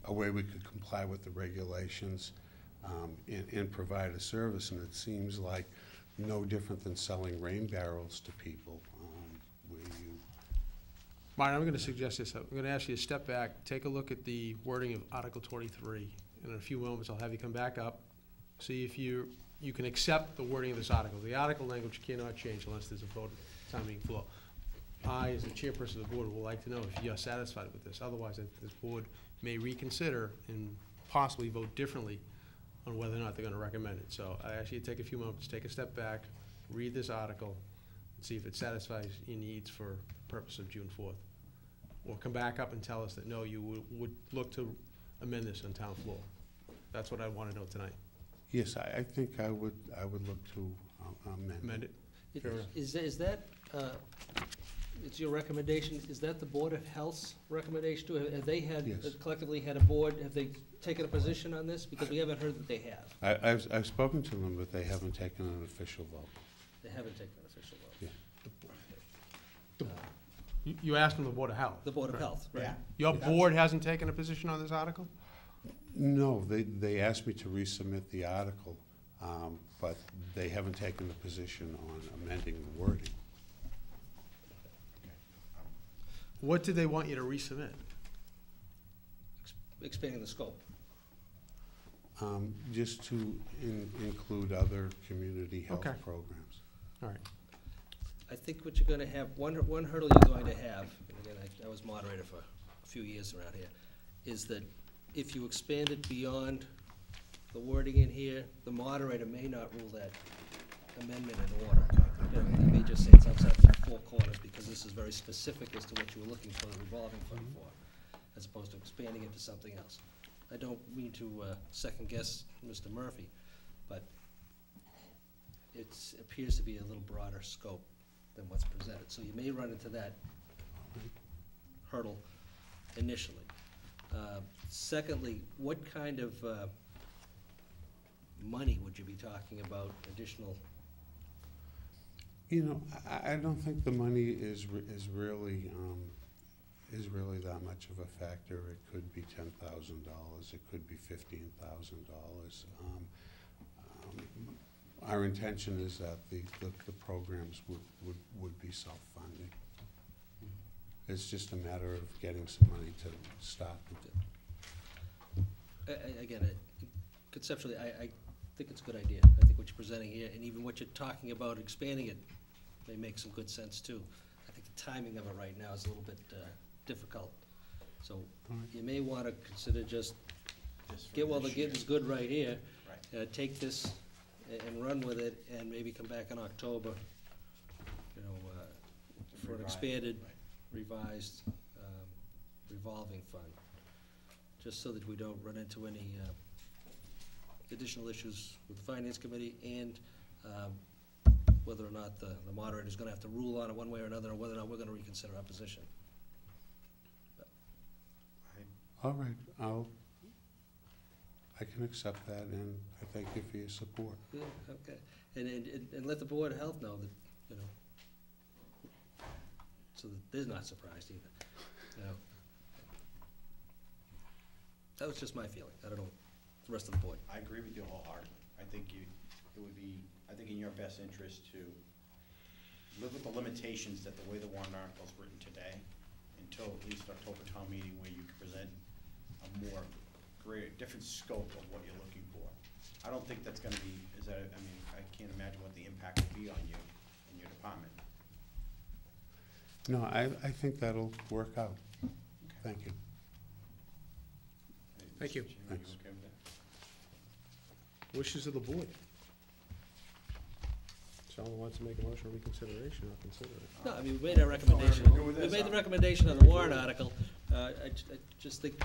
a way we could comply with the regulations and provide a service, and it seems like no different than selling rain barrels to people. Where you Martin, I'm going to suggest this. I'm going to ask you to step back, take a look at the wording of Article 23. And in a few moments, I'll have you come back up, see if you can accept the wording of this article. The article language cannot change unless there's a vote at the town meeting floor. I, as the chairperson of the board, would like to know if you're satisfied with this. Otherwise, this board may reconsider and possibly vote differently on whether or not they're going to recommend it. So I ask you to take a few moments, take a step back, read this article, and see if it satisfies your needs for the purpose of June 4th. Or come back up and tell us that, no, you would look to amend this on town floor. That's what I want to know tonight. Yes, I think I would look to amend it. Is that, it's your recommendation, is that the Board of Health's recommendation too? Have they had, Yes. collectively had a board, have they taken a position on this? Because we haven't heard that they have. I've spoken to them, but they haven't taken an official vote. They haven't taken an official vote. Yeah. You asked them the Board of Health. The Board of Health, right? Yeah. Your board hasn't taken a position on this article? No, they asked me to resubmit the article, but they haven't taken the position on amending the wording. What did they want you to resubmit? Expanding the scope. Just to include other community health Okay. programs. All right. I think what you're gonna have, one hurdle you're going to have, and again, I was moderator for a few years around here, is that if you expand it beyond the wording in here, the moderator may not rule that amendment in order. You know, they may just say it's outside the four corners because this is very specific as to what you were looking for the revolving fund for, as opposed to expanding it to something else. I don't mean to second guess Mr. Murphy, but it appears to be a little broader scope than what's presented. So you may run into that hurdle initially. Secondly, what kind of money would you be talking about, additional? You know, I don't think the money is really that much of a factor. It could be $10,000. It could be $15,000. Our intention is that the programs would be self-funding. It's just a matter of getting some money to start them. Again, conceptually, I think it's a good idea. I think what you're presenting here, and even what you're talking about expanding it, may make some good sense too. I think the timing of it right now is a little bit difficult. So you may want to consider just get while the get is good right here. Right. Take this and run with it, and maybe come back in October, you know, for an expanded, revised revolving fund, just so that we don't run into any additional issues with the Finance Committee and whether or not the moderator's gonna have to rule on it one way or another, or whether or not we're gonna reconsider our position. All right, I can accept that, and I thank you for your support. Yeah, okay. And let the Board of Health know that, you know, so that they're not surprised either, you know. That was just my feeling. I don't know the rest of the board. I agree with you wholeheartedly. I think it would be, I think in your best interest to live with the limitations that the way the warrant article is written today, until at least October town meeting, where you can present a more different scope of what you're looking for. I don't think that's gonna be, I mean, I can't imagine what the impact will be on you and your department. No, I think that'll work out. Thank you. Thank you. Mr. Chairman, Thanks. you okay with that? Wishes of the board. Someone wants to make a motion of reconsideration, I'll consider it. No, I mean, we made our recommendation. we're good with We this, made the huh? recommendation on the warrant article. I just think,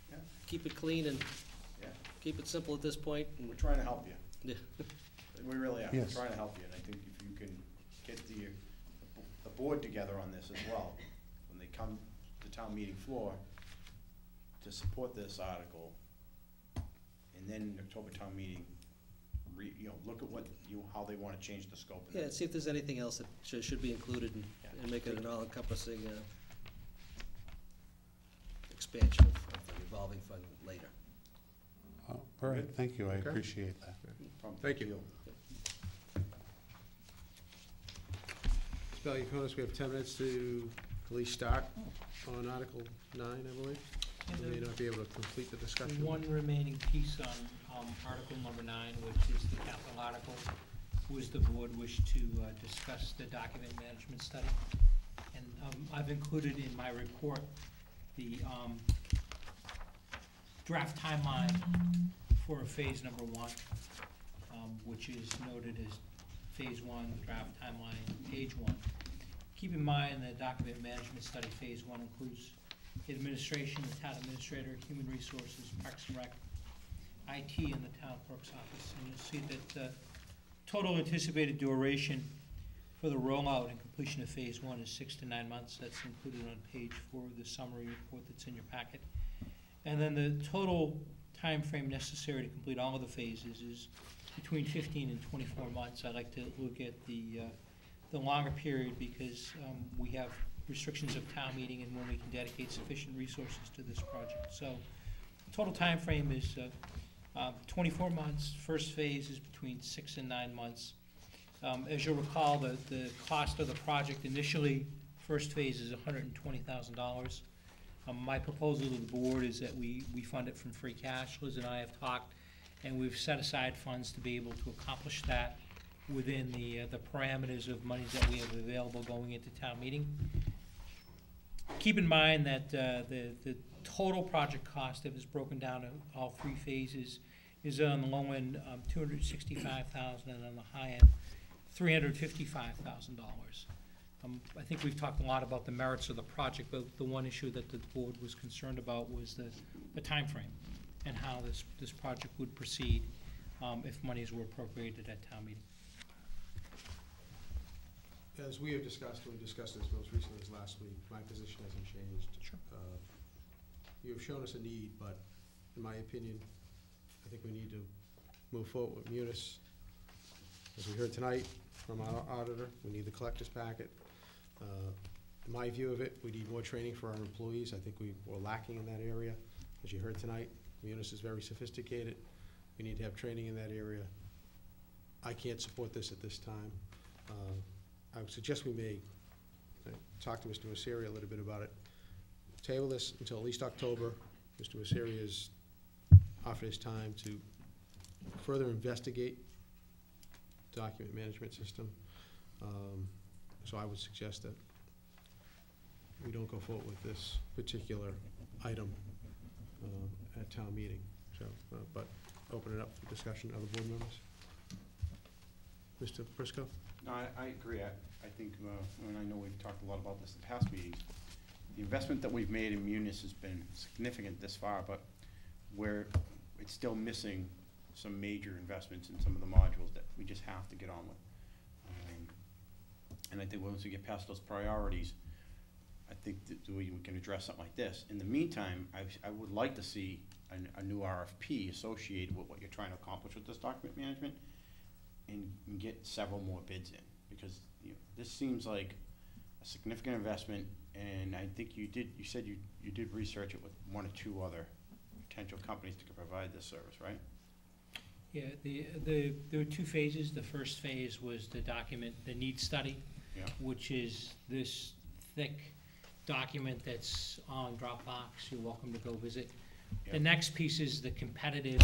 Yeah. keep it clean and Yeah, keep it simple at this point. And we're trying to help you. yeah. We really are. Yes. We're trying to help you, and I think if you can get the board together on this as well, when they come to town meeting floor to support this article, and then October town meeting, you know, look at how they wanna change the scope. Yeah, see if there's anything else that should be included and make it an all-encompassing expansion of the revolving revolving fund later. All right, thank you, I Okay. appreciate that. Problem. Thank you. Ms. Valiakonis, we have 10 minutes to at least start on Article 9, I believe. We may not be able to complete the discussion. One remaining piece on Article number 9, which is the capital article, was the board wish to discuss the document management study. And I've included in my report the draft timeline for phase number 1, which is noted as phase 1, draft timeline, page 1. Keep in mind the document management study, phase 1 includes administration, the town administrator, human resources, parks and rec, IT, and the town clerk's office. And you'll see that total anticipated duration for the rollout and completion of phase 1 is 6 to 9 months. That's included on page 4 of the summary report that's in your packet. And then the total time frame necessary to complete all of the phases is between 15 and 24 months. I like to look at the longer period because we have restrictions of town meeting and when we can dedicate sufficient resources to this project. So total time frame is 24 months. First phase is between 6 and 9 months. As you'll recall, the cost of the project initially, first phase is $120,000. My proposal to the board is that we fund it from free cash. Liz and I have talked, and we've set aside funds to be able to accomplish that within the parameters of monies that we have available going into town meeting. Keep in mind that the total project cost, if it's broken down to all 3 phases, is on the low end $265,000 and on the high end $355,000. I think we've talked a lot about the merits of the project, but the one issue that the board was concerned about was the time frame and how this project would proceed if monies were appropriated at town meeting. As we have discussed, we discussed this most recently as last week, my position hasn't changed. Sure. You have shown us a need, but in my opinion, I think we need to move forward with Munis. As we heard tonight from our auditor, we need the collector's packet. In my view of it, we need more training for our employees. I think we're lacking in that area. As you heard tonight, Munis is very sophisticated. We need to have training in that area. I can't support this at this time. I would suggest we may talk to Mr. Messeri a little bit about it. Table this until at least October. Mr. Messeri has offered his time to further investigate document management system. So I would suggest that we don't go forward with this particular item at town meeting. So, but open it up for discussion. Other board members? Mr. Prisco? No, I agree. I think, and I know we've talked a lot about this in past meetings, the investment that we've made in Munis has been significant this far, but where it's still missing some major investments in some of the modules that we just have to get on with. And I think once we get past those priorities, I think that we can address something like this. In the meantime, I would like to see a new RFP associated with what you're trying to accomplish with this document management and get several more bids in, because this seems like a significant investment, and I think you said you did research it with 1 or 2 other potential companies that could provide this service, right? Yeah, there were 2 phases. The first phase was the need study, Yeah. which is this thick document that's on Dropbox. You're welcome to go visit. Yeah. The next piece is the competitive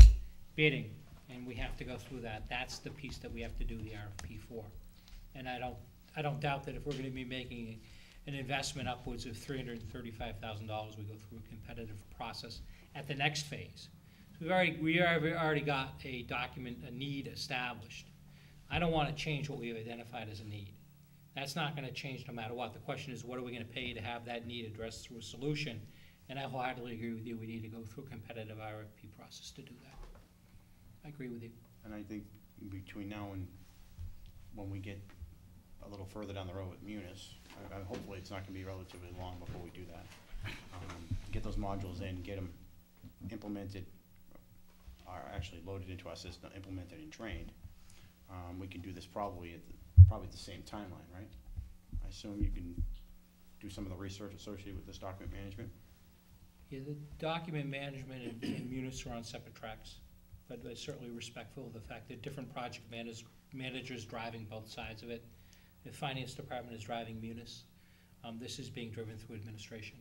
bidding, and we have to go through that. That's the piece that we have to do the RFP for. And I don't doubt that if we're gonna be making an investment upwards of $335,000, we go through a competitive process at the next phase. So we already got a document, a need established. I don't wanna change what we've identified as a need. That's not gonna change no matter what. The question is, what are we gonna pay to have that need addressed through a solution? And I wholeheartedly agree with you, we need to go through a competitive RFP process to do that. I agree with you. And I think between now and when we get a little further down the road with Munis, hopefully it's not gonna be relatively long before we do that. Get those modules in, get them implemented, or actually loaded into our system, implemented and trained. We can do this probably at the same timeline, right? I assume you can do some of the research associated with this document management? Yeah, the document management and Munis are on separate tracks, but they're certainly respectful of the fact that different project managers driving both sides of it. The finance department is driving Munis. This is being driven through administration.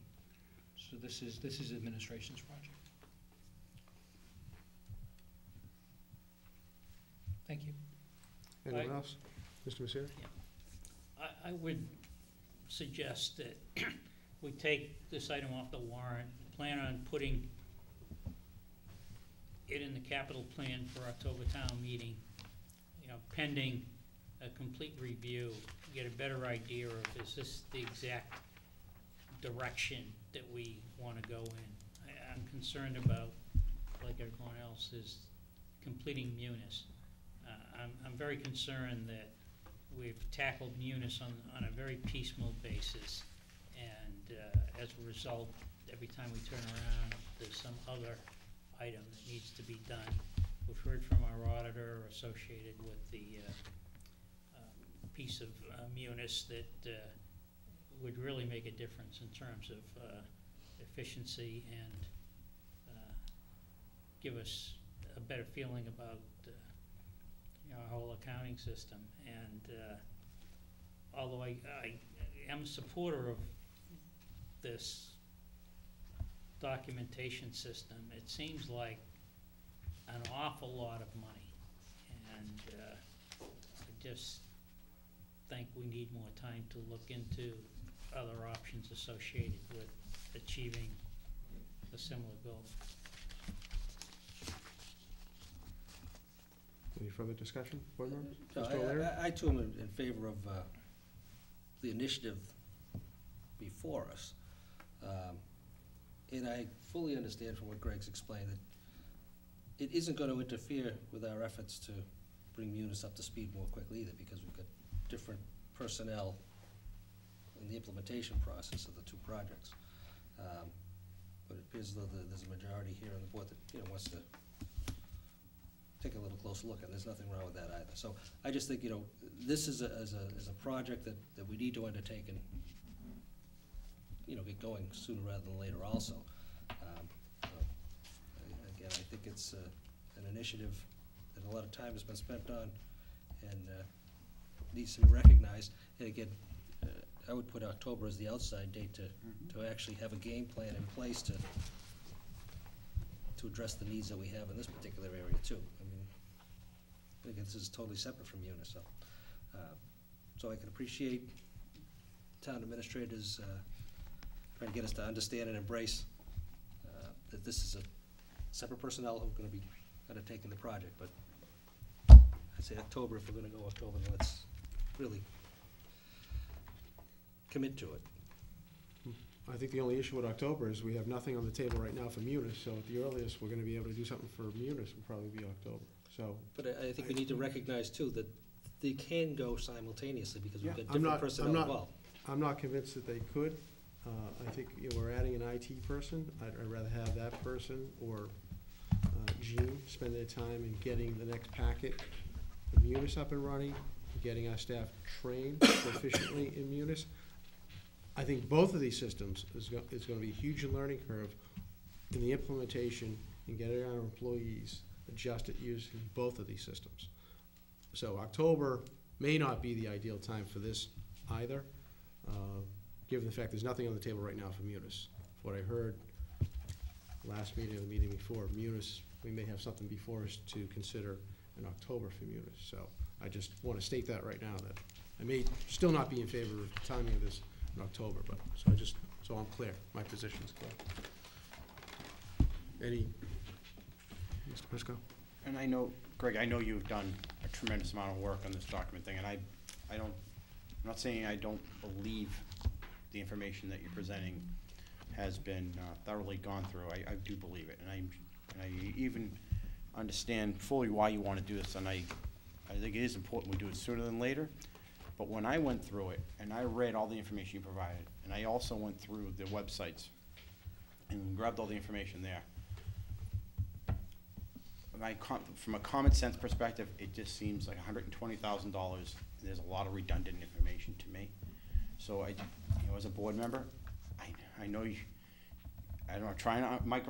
So this is administration's project. Thank you. Anyone Right. else? Mr. Messere? I would suggest that we take this item off the warrant, plan on putting it in the capital plan for October town meeting, pending a complete review, get a better idea of, is this the exact direction that we want to go in? I'm concerned about, like everyone else, is completing Munis. I'm very concerned that we've tackled Munis on a very piecemeal basis, and as a result, every time we turn around, there's some other item that needs to be done. We've heard from our auditor associated with the piece of Munis that would really make a difference in terms of efficiency and give us a better feeling about our whole accounting system. And although I am a supporter of this documentation system, it seems like an awful lot of money. And I just think we need more time to look into other options associated with achieving a similar goal. Any further discussion, board members? No, Mr. O'Leary? I too am in favor of the initiative before us. And I fully understand from what Greg's explained that it isn't going to interfere with our efforts to bring Munis up to speed more quickly either, because we've got different personnel in the implementation process of the two projects. But it appears as though there's a majority here on the board that wants to take a little closer look, and there's nothing wrong with that either. So I just think this is a project that we need to undertake and get going sooner rather than later also. Again, I think it's an initiative that a lot of time has been spent on and needs to be recognized. And again, I would put October as the outside date to actually have a game plan in place to address the needs that we have in this particular area too. I mean, again, this is totally separate from Munis, so I can appreciate town administrators trying to get us to understand and embrace that this is a separate personnel who are going to be undertaking the project. But I'd say October, if we're going to go October, then let's really commit to it. I think the only issue with October is we have nothing on the table right now for Munis, so at the earliest we're gonna be able to do something for Munis will probably be October, so. But I think we need to recognize too that they can go simultaneously because we've got I'm different not- personnel I'm not- involved. I'm not convinced that they could. I think we're adding an IT person. I'd rather have that person or Jean spend their time in getting the next packet of Munis up and running, getting our staff trained efficiently in Munis. I think both of these systems is gonna be a huge learning curve in the implementation and getting our employees adjusted using both of these systems. So October may not be the ideal time for this either, given the fact there's nothing on the table right now for Munis. What I heard last meeting or the meeting before, Munis, we may have something before us to consider in October for Munis. So I just want to state that right now, that I may still not be in favor of the timing of this in October, but, so I'm clear, my position's clear. Any, Mr. Prisco? And I know, Greg, I know you've done a tremendous amount of work on this document thing, and I'm not saying I don't believe the information that you're presenting has been thoroughly gone through. I do believe it, and I even understand fully why you want to do this, and I think it is important we do it sooner than later. But when I went through it, and I read all the information you provided, and I also went through the websites and grabbed all the information there, from a common sense perspective, it just seems like $120,000. There's a lot of redundant information to me. So as a board member, I know I don't know, trying to micro